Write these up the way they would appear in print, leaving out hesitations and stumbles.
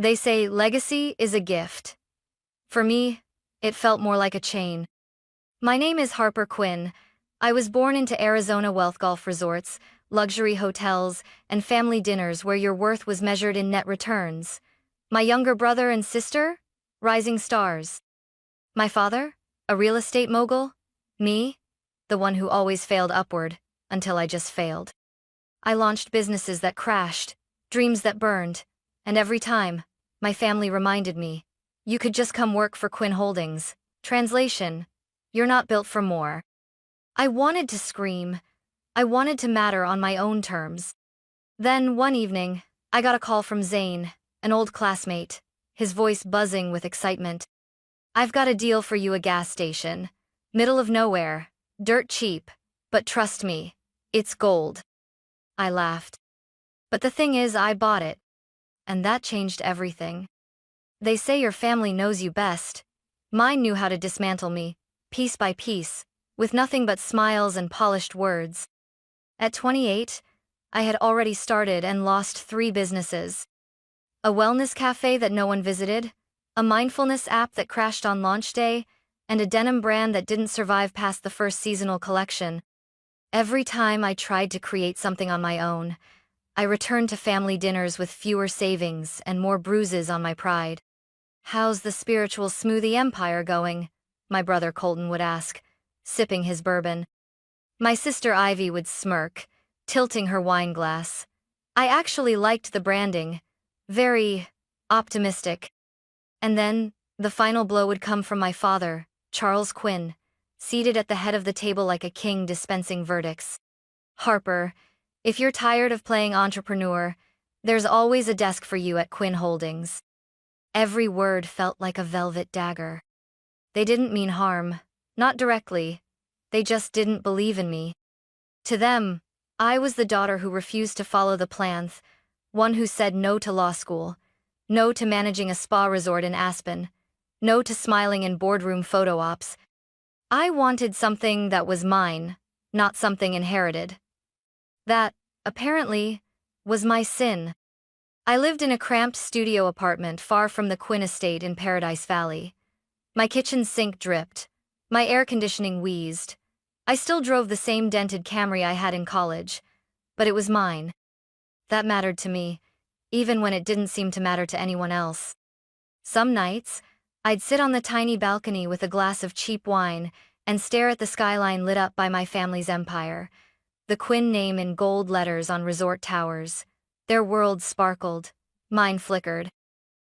They say legacy is a gift. For me, it felt more like a chain. My name is Harper Quinn. I was born into Arizona wealth golf resorts, luxury hotels, and family dinners where your worth was measured in net returns. My younger brother and sister? Rising stars. My father? A real estate mogul? Me? The one who always failed upward, until I just failed. I launched businesses that crashed, dreams that burned, and every time, my family reminded me, you could just come work for Quinn Holdings. Translation: you're not built for more. I wanted to scream. I wanted to matter on my own terms. Then, one evening, I got a call from Zane, an old classmate, his voice buzzing with excitement. I've got a deal for you, a gas station. Middle of nowhere, dirt cheap, but trust me, it's gold. I laughed. But the thing is, I bought it. And that changed everything. They say your family knows you best. Mine knew how to dismantle me, piece by piece, with nothing but smiles and polished words. At 28, I had already started and lost 3 businesses. A wellness cafe that no one visited, a mindfulness app that crashed on launch day, and a denim brand that didn't survive past the first seasonal collection. Every time I tried to create something on my own, I returned to family dinners with fewer savings and more bruises on my pride. "How's the spiritual smoothie empire going?" my brother Colton would ask, sipping his bourbon. My sister Ivy would smirk, tilting her wine glass. I actually liked the branding. Very optimistic. And then, the final blow would come from my father, Charles Quinn, seated at the head of the table like a king dispensing verdicts. "Harper, if you're tired of playing entrepreneur, there's always a desk for you at Quinn Holdings." Every word felt like a velvet dagger. They didn't mean harm, not directly. They just didn't believe in me. To them, I was the daughter who refused to follow the plans, one who said no to law school, no to managing a spa resort in Aspen, no to smiling in boardroom photo ops. I wanted something that was mine, not something inherited. That, apparently, was my sin. I lived in a cramped studio apartment far from the Quinn estate in Paradise Valley. My kitchen sink dripped. My air conditioning wheezed. I still drove the same dented Camry I had in college, but it was mine. That mattered to me, even when it didn't seem to matter to anyone else. Some nights, I'd sit on the tiny balcony with a glass of cheap wine and stare at the skyline lit up by my family's empire, the Quinn name in gold letters on resort towers. Their world sparkled, mine flickered.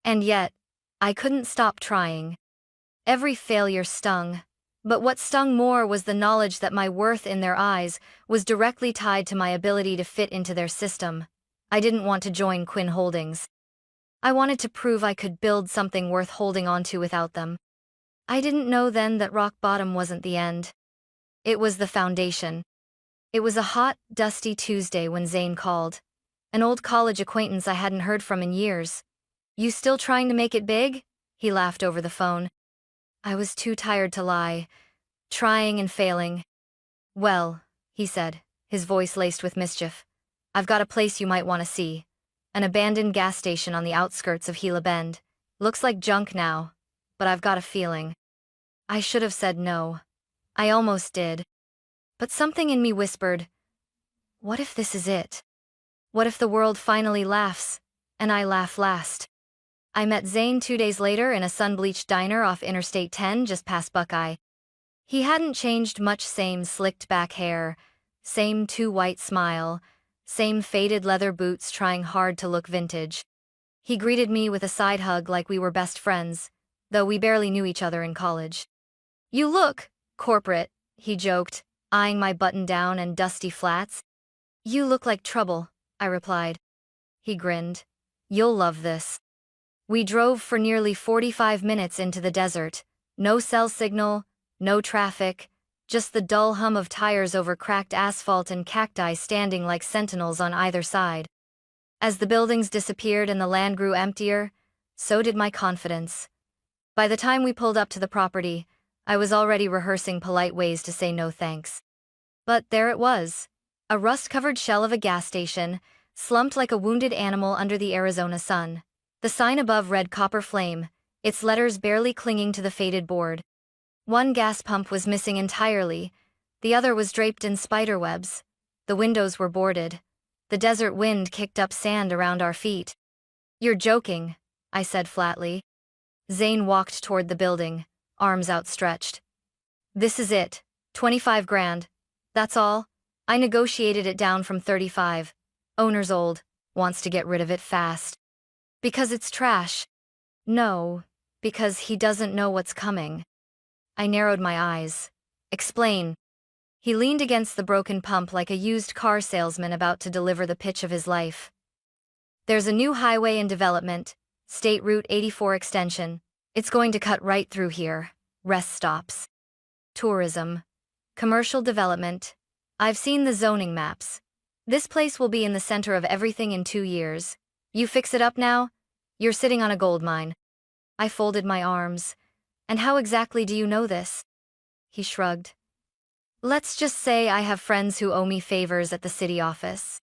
And yet, I couldn't stop trying. Every failure stung, but what stung more was the knowledge that my worth in their eyes was directly tied to my ability to fit into their system. I didn't want to join Quinn Holdings. I wanted to prove I could build something worth holding onto without them. I didn't know then that rock bottom wasn't the end. It was the foundation. It was a hot, dusty Tuesday when Zane called. An old college acquaintance I hadn't heard from in years. "You still trying to make it big?" he laughed over the phone. I was too tired to lie, trying and failing. "Well," he said, his voice laced with mischief, "I've got a place you might want to see. An abandoned gas station on the outskirts of Gila Bend. Looks like junk now, but I've got a feeling." I should have said no. I almost did. But something in me whispered, what if this is it? What if the world finally laughs, and I laugh last? I met Zane 2 days later in a sun-bleached diner off Interstate 10 just past Buckeye. He hadn't changed much, same slicked back hair, same too white smile, same faded leather boots trying hard to look vintage. He greeted me with a side hug like we were best friends, though we barely knew each other in college. "You look corporate," he joked, eyeing my button-down and dusty flats. "You look like trouble," I replied. He grinned. "You'll love this." We drove for nearly 45 minutes into the desert. No cell signal, no traffic, just the dull hum of tires over cracked asphalt and cacti standing like sentinels on either side. As the buildings disappeared and the land grew emptier, so did my confidence. By the time we pulled up to the property, I was already rehearsing polite ways to say no thanks. But there it was. A rust-covered shell of a gas station, slumped like a wounded animal under the Arizona sun. The sign above read Copper Flame, its letters barely clinging to the faded board. One gas pump was missing entirely, the other was draped in spiderwebs. The windows were boarded. The desert wind kicked up sand around our feet. "You're joking," I said flatly. Zane walked toward the building, arms outstretched. "This is it, 25 grand. That's all. I negotiated it down from 35. Owner's old, wants to get rid of it fast. Because it's trash." "No, because he doesn't know what's coming." I narrowed my eyes. "Explain." He leaned against the broken pump like a used car salesman about to deliver the pitch of his life. "There's a new highway in development, State Route 84 extension. It's going to cut right through here. Rest stops. Tourism. Commercial development. I've seen the zoning maps. This place will be in the center of everything in 2 years. You fix it up now, you're sitting on a gold mine." I folded my arms. "And how exactly do you know this?" He shrugged. "Let's just say I have friends who owe me favors at the city office."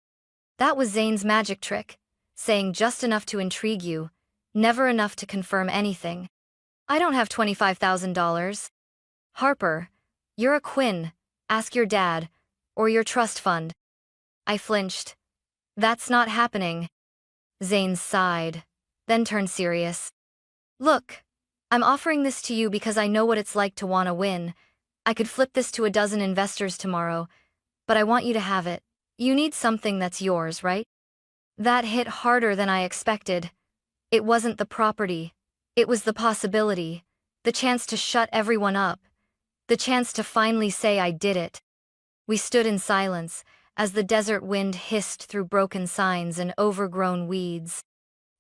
That was Zane's magic trick, saying just enough to intrigue you, never enough to confirm anything. "I don't have $25,000. "Harper, you're a Quinn. Ask your dad, or your trust fund." I flinched. "That's not happening." Zane sighed, then turned serious. "Look, I'm offering this to you because I know what it's like to want to win. I could flip this to a dozen investors tomorrow, but I want you to have it. You need something that's yours, right?" That hit harder than I expected. It wasn't the property. It was the possibility, the chance to shut everyone up, the chance to finally say I did it. We stood in silence as the desert wind hissed through broken signs and overgrown weeds.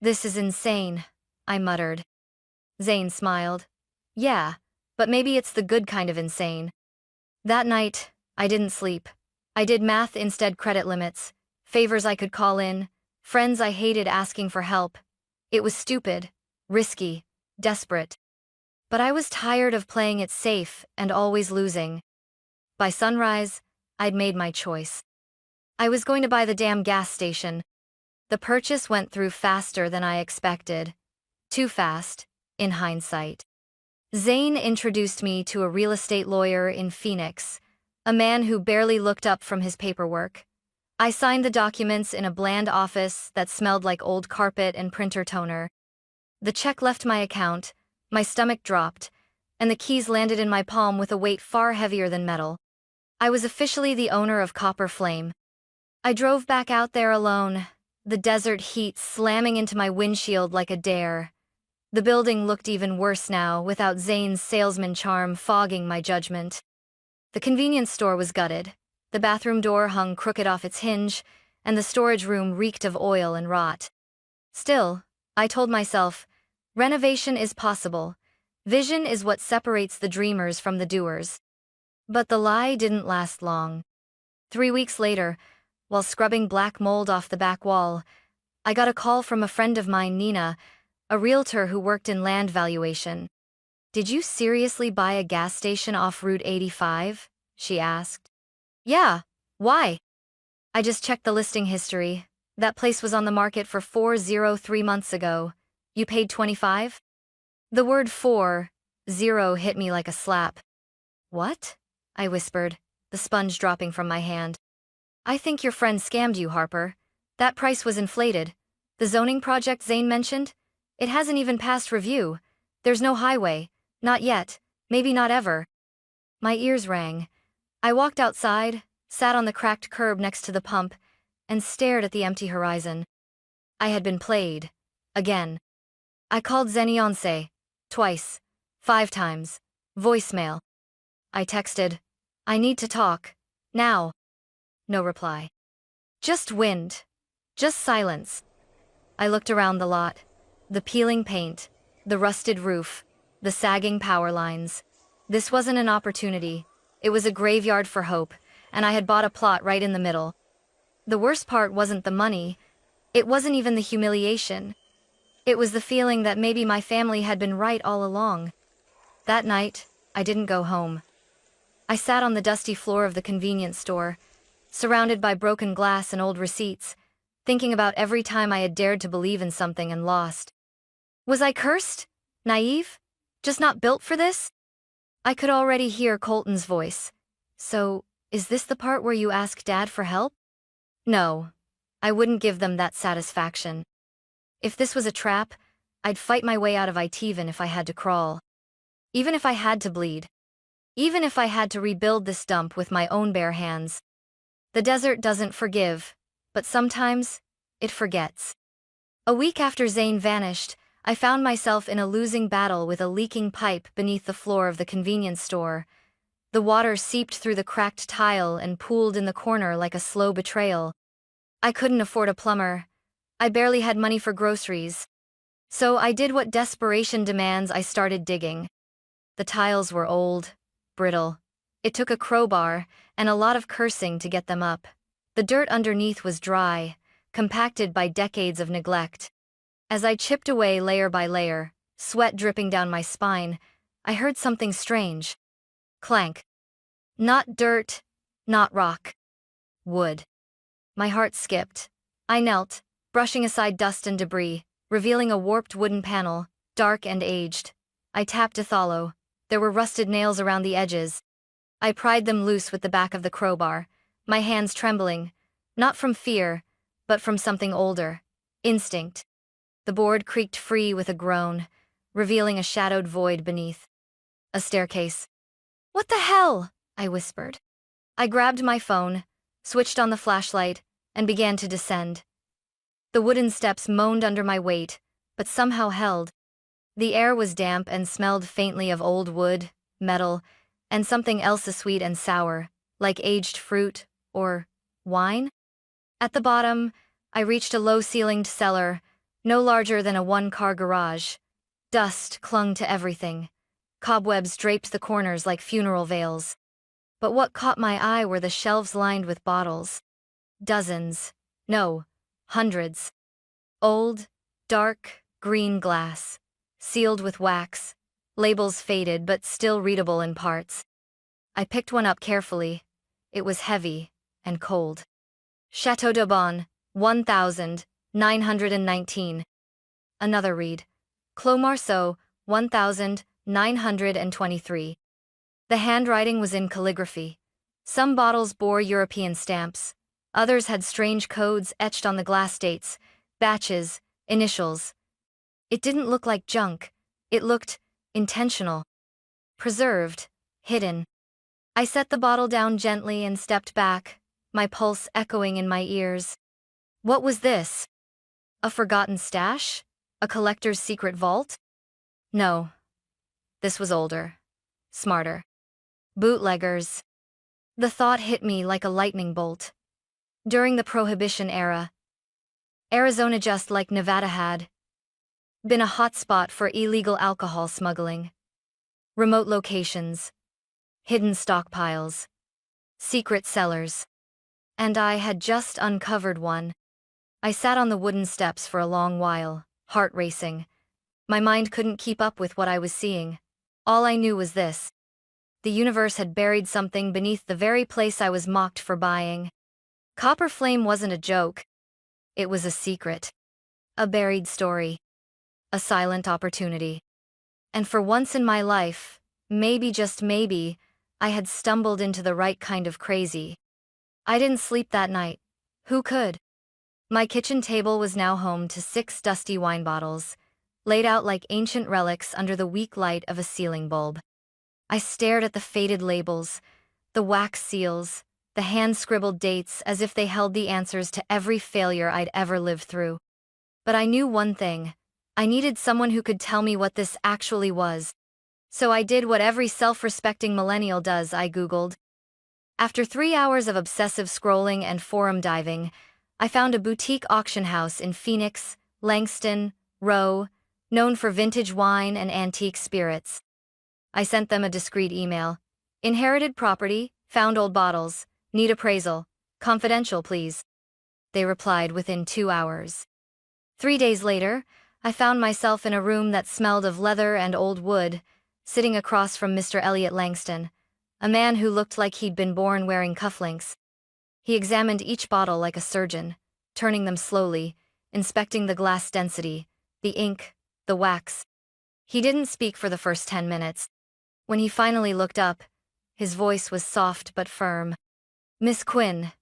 "This is insane," I muttered. Zane smiled. "Yeah, but maybe it's the good kind of insane." That night, I didn't sleep. I did math instead, credit limits, favors I could call in, friends I hated asking for help. It was stupid, risky, desperate. But I was tired of playing it safe and always losing. By sunrise, I'd made my choice. I was going to buy the damn gas station. The purchase went through faster than I expected. Too fast, in hindsight. Zane introduced me to a real estate lawyer in Phoenix, a man who barely looked up from his paperwork. I signed the documents in a bland office that smelled like old carpet and printer toner. The check left my account, my stomach dropped, and the keys landed in my palm with a weight far heavier than metal. I was officially the owner of Copper Flame. I drove back out there alone, the desert heat slamming into my windshield like a dare. The building looked even worse now, without Zane's salesman charm fogging my judgment. The convenience store was gutted. The bathroom door hung crooked off its hinge, and the storage room reeked of oil and rot. Still, I told myself, renovation is possible. Vision is what separates the dreamers from the doers. But the lie didn't last long. 3 weeks later, while scrubbing black mold off the back wall, I got a call from a friend of mine, Nina, a realtor who worked in land valuation. "Did you seriously buy a gas station off Route 85? She asked. "Yeah, why?" "I just checked the listing history. That place was on the market for $403 months ago. You paid 25? The word 40 hit me like a slap. "What?" I whispered, the sponge dropping from my hand. "I think your friend scammed you, Harper. That price was inflated. The zoning project Zane mentioned? It hasn't even passed review. There's no highway. Not yet. Maybe not ever." My ears rang. I walked outside, sat on the cracked curb next to the pump, and stared at the empty horizon. I had been played. Again. I called Zenionce. Twice. 5 times. Voicemail. I texted, "I need to talk. Now." No reply. Just wind. Just silence. I looked around the lot. The peeling paint, the rusted roof, the sagging power lines. This wasn't an opportunity. It was a graveyard for hope, and I had bought a plot right in the middle. The worst part wasn't the money. It wasn't even the humiliation. It was the feeling that maybe my family had been right all along. That night, I didn't go home. I sat on the dusty floor of the convenience store, surrounded by broken glass and old receipts, thinking about every time I had dared to believe in something and lost. Was I cursed? Naive? Just not built for this? I could already hear Colton's voice. So, is this the part where you ask Dad for help? No. I wouldn't give them that satisfaction. If this was a trap, I'd fight my way out of it even if I had to crawl. Even if I had to bleed. Even if I had to rebuild this dump with my own bare hands. The desert doesn't forgive, but sometimes, it forgets. A week after Zane vanished, I found myself in a losing battle with a leaking pipe beneath the floor of the convenience store. The water seeped through the cracked tile and pooled in the corner like a slow betrayal. I couldn't afford a plumber. I barely had money for groceries. So I did what desperation demands. I started digging. The tiles were old, brittle. It took a crowbar and a lot of cursing to get them up. The dirt underneath was dry, compacted by decades of neglect. As I chipped away layer by layer, sweat dripping down my spine, I heard something strange. Clank. Not dirt, not rock. Wood. My heart skipped. I knelt, brushing aside dust and debris, revealing a warped wooden panel, dark and aged. I tapped Ithalo. There were rusted nails around the edges. I pried them loose with the back of the crowbar, my hands trembling, not from fear, but from something older. Instinct. The board creaked free with a groan, revealing a shadowed void beneath. A staircase. "What the hell?" I whispered. I grabbed my phone, switched on the flashlight, and began to descend. The wooden steps moaned under my weight, but somehow held. The air was damp and smelled faintly of old wood, metal, and something else sweet and sour, like aged fruit, or wine. At the bottom, I reached a low-ceilinged cellar, no larger than a one-car garage. Dust clung to everything. Cobwebs draped the corners like funeral veils. But what caught my eye were the shelves lined with bottles. Dozens. No, hundreds. Old, dark, green glass. Sealed with wax. Labels faded but still readable in parts. I picked one up carefully. It was heavy and cold. Chateau d'Aubon, 1919. Another read. Clos Marceau, 1923. The handwriting was in calligraphy. Some bottles bore European stamps. Others had strange codes etched on the glass dates, batches, initials. It didn't look like junk. It looked intentional. Preserved, hidden. I set the bottle down gently and stepped back, my pulse echoing in my ears. What was this? A forgotten stash? A collector's secret vault? No. This was older. Smarter. Bootleggers. The thought hit me like a lightning bolt. During the Prohibition era, Arizona, just like Nevada, had been a hotspot for illegal alcohol smuggling. Remote locations. Hidden stockpiles. Secret cellars. And I had just uncovered one. I sat on the wooden steps for a long while, heart racing. My mind couldn't keep up with what I was seeing. All I knew was this. The universe had buried something beneath the very place I was mocked for buying. Copper Flame wasn't a joke. It was a secret. A buried story. A silent opportunity. And for once in my life, maybe just maybe, I had stumbled into the right kind of crazy. I didn't sleep that night. Who could? My kitchen table was now home to 6 dusty wine bottles, laid out like ancient relics under the weak light of a ceiling bulb. I stared at the faded labels, the wax seals, the hand-scribbled dates as if they held the answers to every failure I'd ever lived through. But I knew one thing. I needed someone who could tell me what this actually was. So I did what every self-respecting millennial does. I Googled. After 3 hours of obsessive scrolling and forum diving, I found a boutique auction house in Phoenix, Langston, Row, known for vintage wine and antique spirits. I sent them a discreet email. Inherited property, found old bottles, need appraisal, confidential please. They replied within 2 hours. 3 days later, I found myself in a room that smelled of leather and old wood, sitting across from Mr. Elliot Langston, a man who looked like he'd been born wearing cufflinks. He examined each bottle like a surgeon, turning them slowly, inspecting the glass density, the ink, The wax. He didn't speak for the first 10 minutes. When he finally looked up, his voice was soft but firm. "Miss Quinn,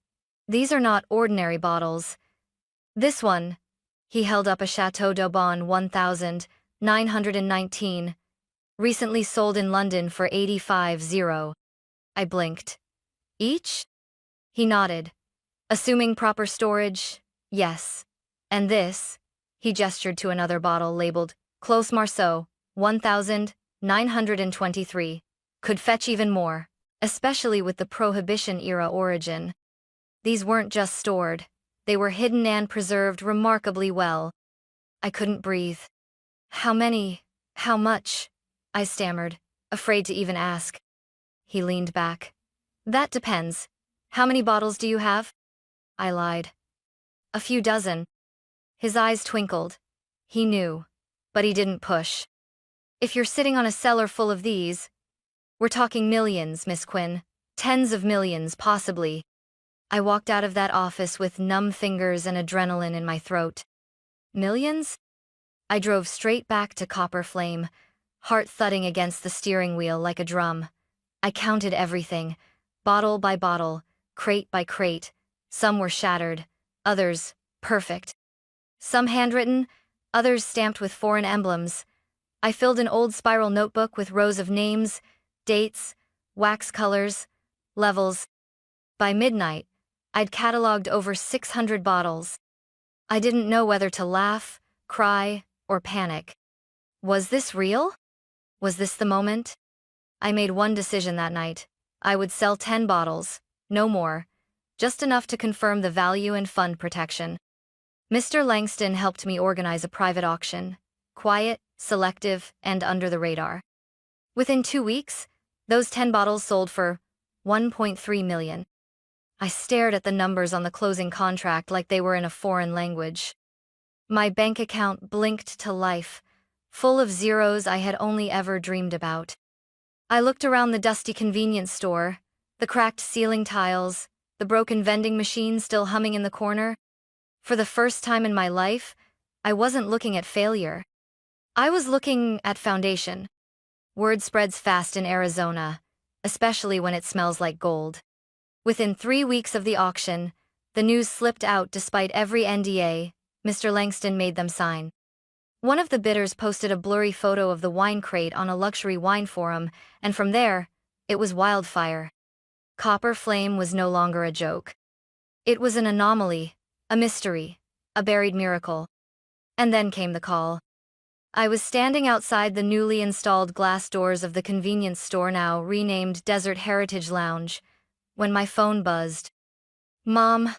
these are not ordinary bottles. This one," he held up a Chateau d'Aubon 1919, "recently sold in London for 85,000. I blinked. "Each?" He nodded. "Assuming proper storage, yes. And this," he gestured to another bottle labeled Clos Marceau 1923, "could fetch even more, especially with the Prohibition-era origin." These weren't just stored, they were hidden and preserved remarkably well. I couldn't breathe. "How many? How much?" I stammered, afraid to even ask. He leaned back. "That depends. How many bottles do you have?" I lied. "A few dozen." His eyes twinkled. He knew, but he didn't push. "If you're sitting on a cellar full of these, we're talking millions, Miss Quinn. Tens of millions, possibly." I walked out of that office with numb fingers and adrenaline in my throat. Millions? I drove straight back to Copper Flame, heart thudding against the steering wheel like a drum. I counted everything, bottle by bottle, crate by crate. Some were shattered, others perfect. Some handwritten, others stamped with foreign emblems. I filled an old spiral notebook with rows of names, dates, wax colors, levels. By midnight, I'd cataloged over 600 bottles. I didn't know whether to laugh, cry, or panic. Was this real? Was this the moment? I made one decision that night. I would sell 10 bottles, no more, just enough to confirm the value and fund protection. Mr. Langston helped me organize a private auction, quiet, selective, and under the radar. Within 2 weeks, those 10 bottles sold for $1.3 million. I stared at the numbers on the closing contract like they were in a foreign language. My bank account blinked to life, full of zeros I had only ever dreamed about. I looked around the dusty convenience store, the cracked ceiling tiles, the broken vending machine still humming in the corner. For the first time in my life, I wasn't looking at failure. I was looking at foundation. Word spreads fast in Arizona, especially when it smells like gold. Within 3 weeks of the auction, the news slipped out despite every NDA Mr. Langston made them sign. One of the bidders posted a blurry photo of the wine crate on a luxury wine forum, and from there, it was wildfire. Copper Flame was no longer a joke. It was an anomaly, a mystery, a buried miracle. And then came the call. I was standing outside the newly installed glass doors of the convenience store, now renamed Desert Heritage Lounge, when my phone buzzed. "Mom."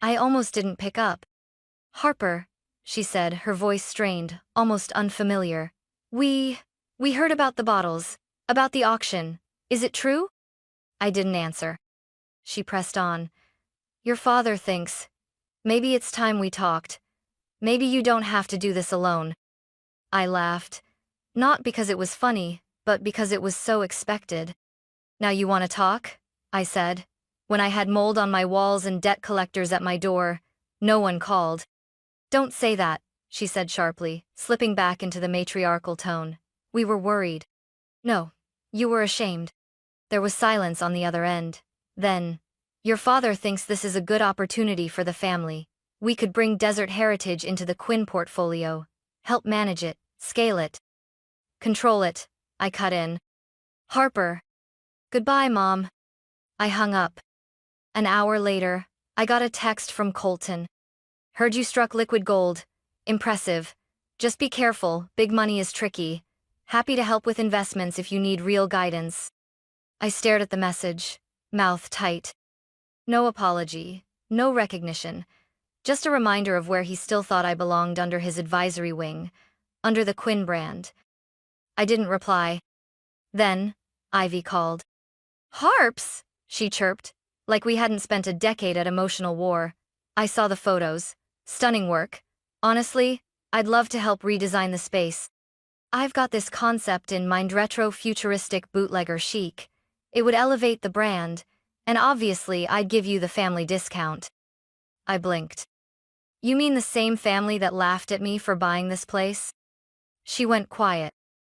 I almost didn't pick up. "Harper," she said, her voice strained, almost unfamiliar. We heard about the bottles, about the auction. Is it true?" I didn't answer. She pressed on. "Your father thinks. Maybe it's time we talked. Maybe you don't have to do this alone." I laughed. Not because it was funny, but because it was so expected. "Now you want to talk?" I said. When I had mold on my walls and debt collectors at my door, no one called. "Don't say that," she said sharply, slipping back into the matriarchal tone. "We were worried." "No, you were ashamed." There was silence on the other end. Then, "Your father thinks this is a good opportunity for the family. We could bring Desert Heritage into the Quinn portfolio, help manage it, scale it, control it," I cut in. "Harper." "Goodbye, Mom." I hung up. An hour later, I got a text from Colton. "Heard you struck liquid gold. Impressive. Just be careful, big money is tricky. Happy to help with investments if you need real guidance." I stared at the message, mouth tight. No apology, no recognition, just a reminder of where he still thought I belonged under his advisory wing, under the Quinn brand. I didn't reply. Then, Ivy called. "Harps," she chirped, like we hadn't spent a decade at emotional war. I saw the photos. Stunning work. Honestly, I'd love to help redesign the space. I've got this concept in mind, retro-futuristic bootlegger chic. It would elevate the brand, and obviously I'd give you the family discount. I blinked. "You mean the same family that laughed at me for buying this place?" She went quiet.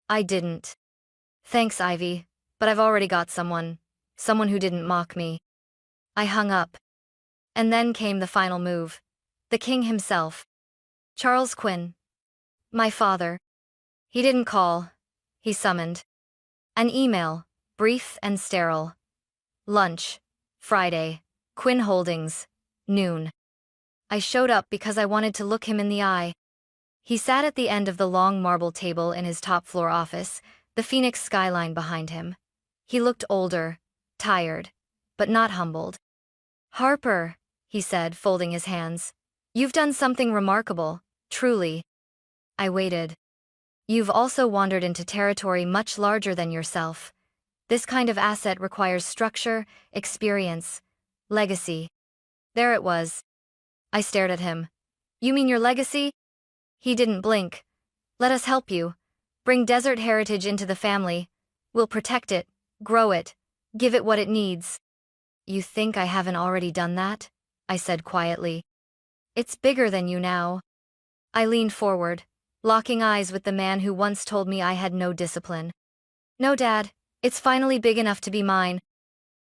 I didn't. Thanks, Ivy, but I've already got someone. Someone who didn't mock me. I hung up. And then came the final move. The king himself. Charles Quinn. My father. He didn't call. He summoned. An email, brief and sterile. Lunch. Friday. Quinn Holdings. Noon. I showed up because I wanted to look him in the eye. He sat at the end of the long marble table in his top-floor office, the Phoenix skyline behind him. He looked older, tired, but not humbled. "Harper," he said, folding his hands. "You've done something remarkable, truly." I waited. "You've also wandered into territory much larger than yourself. This kind of asset requires structure, experience, legacy." There it was. I stared at him. "You mean your legacy?" He didn't blink. "Let us help you. Bring desert heritage into the family. We'll protect it, grow it, give it what it needs." "You think I haven't already done that?" I said quietly. "It's bigger than you now." I leaned forward, locking eyes with the man who once told me I had no discipline. "No, Dad, it's finally big enough to be mine."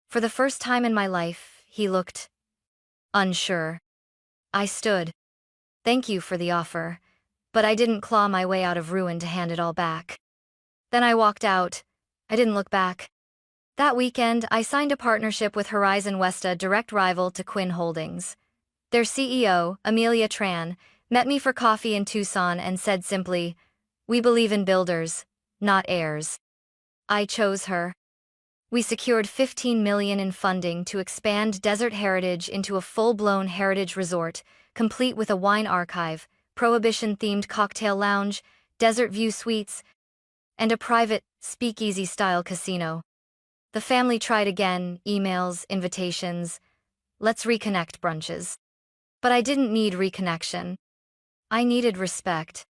For the first time in my life, he looked unsure. I stood. "Thank you for the offer, but I didn't claw my way out of ruin to hand it all back." Then I walked out. I didn't look back. That weekend, I signed a partnership with Horizon West, a direct rival to Quinn Holdings. Their CEO, Amelia Tran, met me for coffee in Tucson and said simply, "We believe in builders, not heirs." I chose her. We secured $15 million in funding to expand Desert Heritage into a full-blown heritage resort, complete with a wine archive, prohibition-themed cocktail lounge, desert view suites, and a private, speakeasy-style casino. The family tried again, emails, invitations, let's reconnect brunches. But I didn't need reconnection. I needed respect.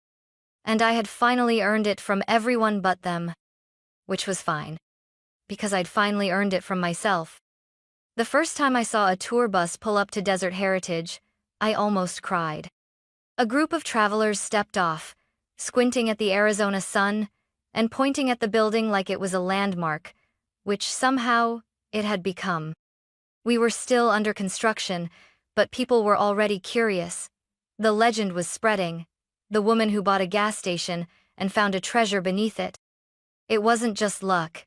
And I had finally earned it from everyone but them. Which was fine. Because I'd finally earned it from myself. The first time I saw a tour bus pull up to Desert Heritage, I almost cried. A group of travelers stepped off, squinting at the Arizona sun, and pointing at the building like it was a landmark, which somehow it had become. We were still under construction, but people were already curious. The legend was spreading. The woman who bought a gas station and found a treasure beneath it. It wasn't just luck.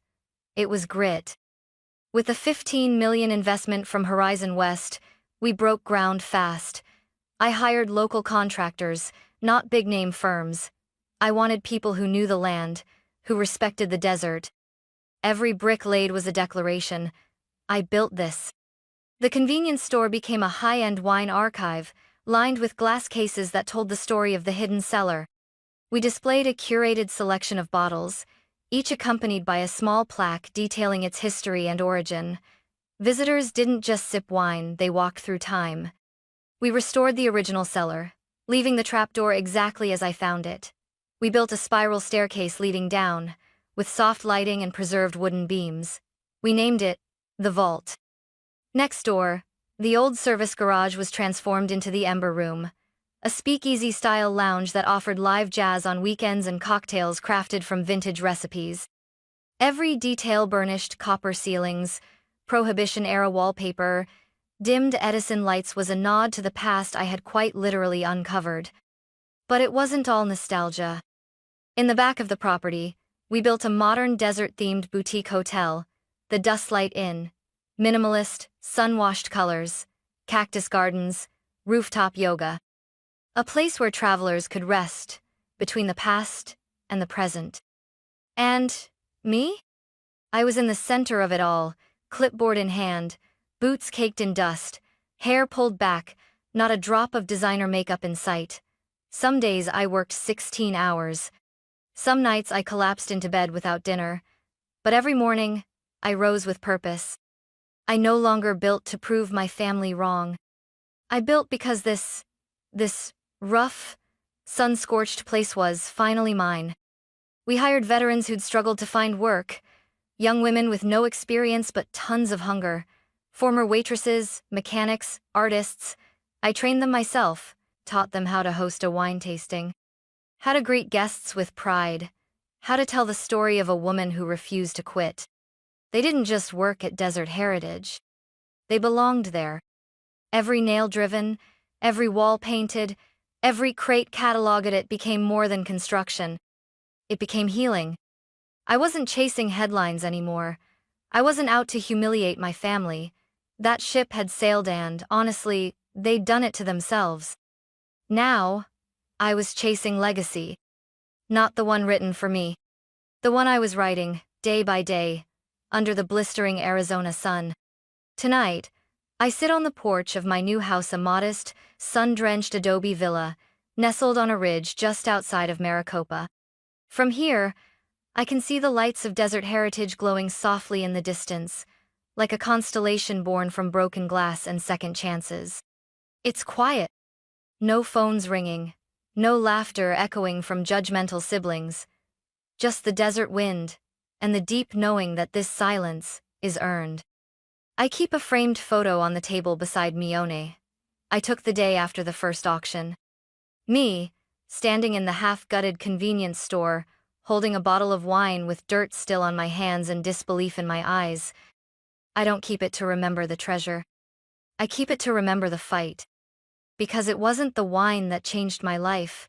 It was grit. With a $15 million investment from Horizon West, we broke ground fast. I hired local contractors, not big-name firms. I wanted people who knew the land, who respected the desert. Every brick laid was a declaration. I built this. The convenience store became a high-end wine archive, lined with glass cases that told the story of the hidden cellar. We displayed a curated selection of bottles, each accompanied by a small plaque detailing its history and origin. Visitors didn't just sip wine, they walked through time. We restored the original cellar, leaving the trapdoor exactly as I found it. We built a spiral staircase leading down, with soft lighting and preserved wooden beams. We named it the Vault. Next door, the old service garage was transformed into the Ember Room, a speakeasy-style lounge that offered live jazz on weekends and cocktails crafted from vintage recipes. Every detail burnished copper ceilings, Prohibition-era wallpaper, dimmed Edison lights was a nod to the past I had quite literally uncovered. But it wasn't all nostalgia. In the back of the property, we built a modern desert-themed boutique hotel, the Dustlight Inn. Minimalist, sun-washed colors, cactus gardens, rooftop yoga. A place where travelers could rest between the past and the present. And me? I was in the center of it all, clipboard in hand, boots caked in dust, hair pulled back, not a drop of designer makeup in sight. Some days I worked 16 hours. Some nights I collapsed into bed without dinner. But every morning, I rose with purpose. I no longer built to prove my family wrong. I built because this rough, sun-scorched place was finally mine. We hired veterans who'd struggled to find work, young women with no experience but tons of hunger, former waitresses, mechanics, artists. I trained them myself, taught them how to host a wine tasting. how to greet guests with pride, how to tell the story of a woman who refused to quit. They didn't just work at Desert Heritage. They belonged there. Every nail driven, every wall painted, every crate cataloged. It became more than construction. It became healing. I wasn't chasing headlines anymore. I wasn't out to humiliate my family. That ship had sailed and, honestly, they'd done it to themselves. Now, I was chasing legacy. Not the one written for me. The one I was writing, day by day, under the blistering Arizona sun. Tonight, I sit on the porch of my new house, a modest, sun-drenched adobe villa, nestled on a ridge just outside of Maricopa. From here, I can see the lights of Desert Heritage glowing softly in the distance, like a constellation born from broken glass and second chances. It's quiet. No phones ringing, no laughter echoing from judgmental siblings, just the desert wind and the deep knowing that this silence is earned. I keep a framed photo on the table beside Mione. I took the day after the first auction. Me, standing in the half-gutted convenience store, holding a bottle of wine with dirt still on my hands and disbelief in my eyes. I don't keep it to remember the treasure. I keep it to remember the fight. Because it wasn't the wine that changed my life.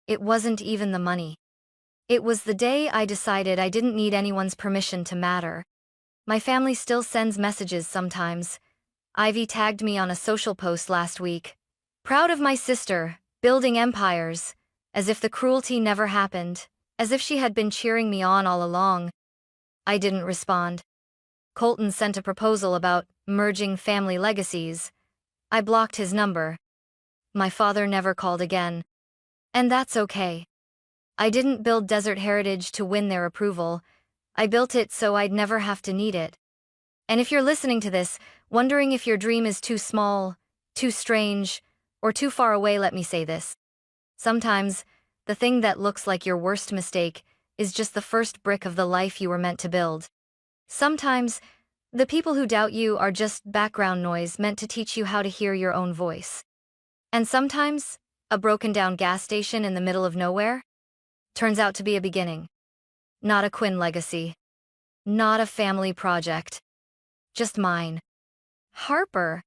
It wasn't even the money. It was the day I decided I didn't need anyone's permission to matter. My family still sends messages sometimes. Ivy tagged me on a social post last week. Proud of my sister, building empires, as if the cruelty never happened, as if she had been cheering me on all along. I didn't respond. Colton sent a proposal about merging family legacies. I blocked his number. My father never called again. And that's okay. I didn't build Desert Heritage to win their approval. I built it so I'd never have to need it. And if you're listening to this, wondering if your dream is too small, too strange, or too far away, let me say this. Sometimes, the thing that looks like your worst mistake is just the first brick of the life you were meant to build. Sometimes, the people who doubt you are just background noise meant to teach you how to hear your own voice. And sometimes, a broken-down gas station in the middle of nowhere turns out to be a beginning. Not a Quinn legacy. Not a family project. Just mine. Harper.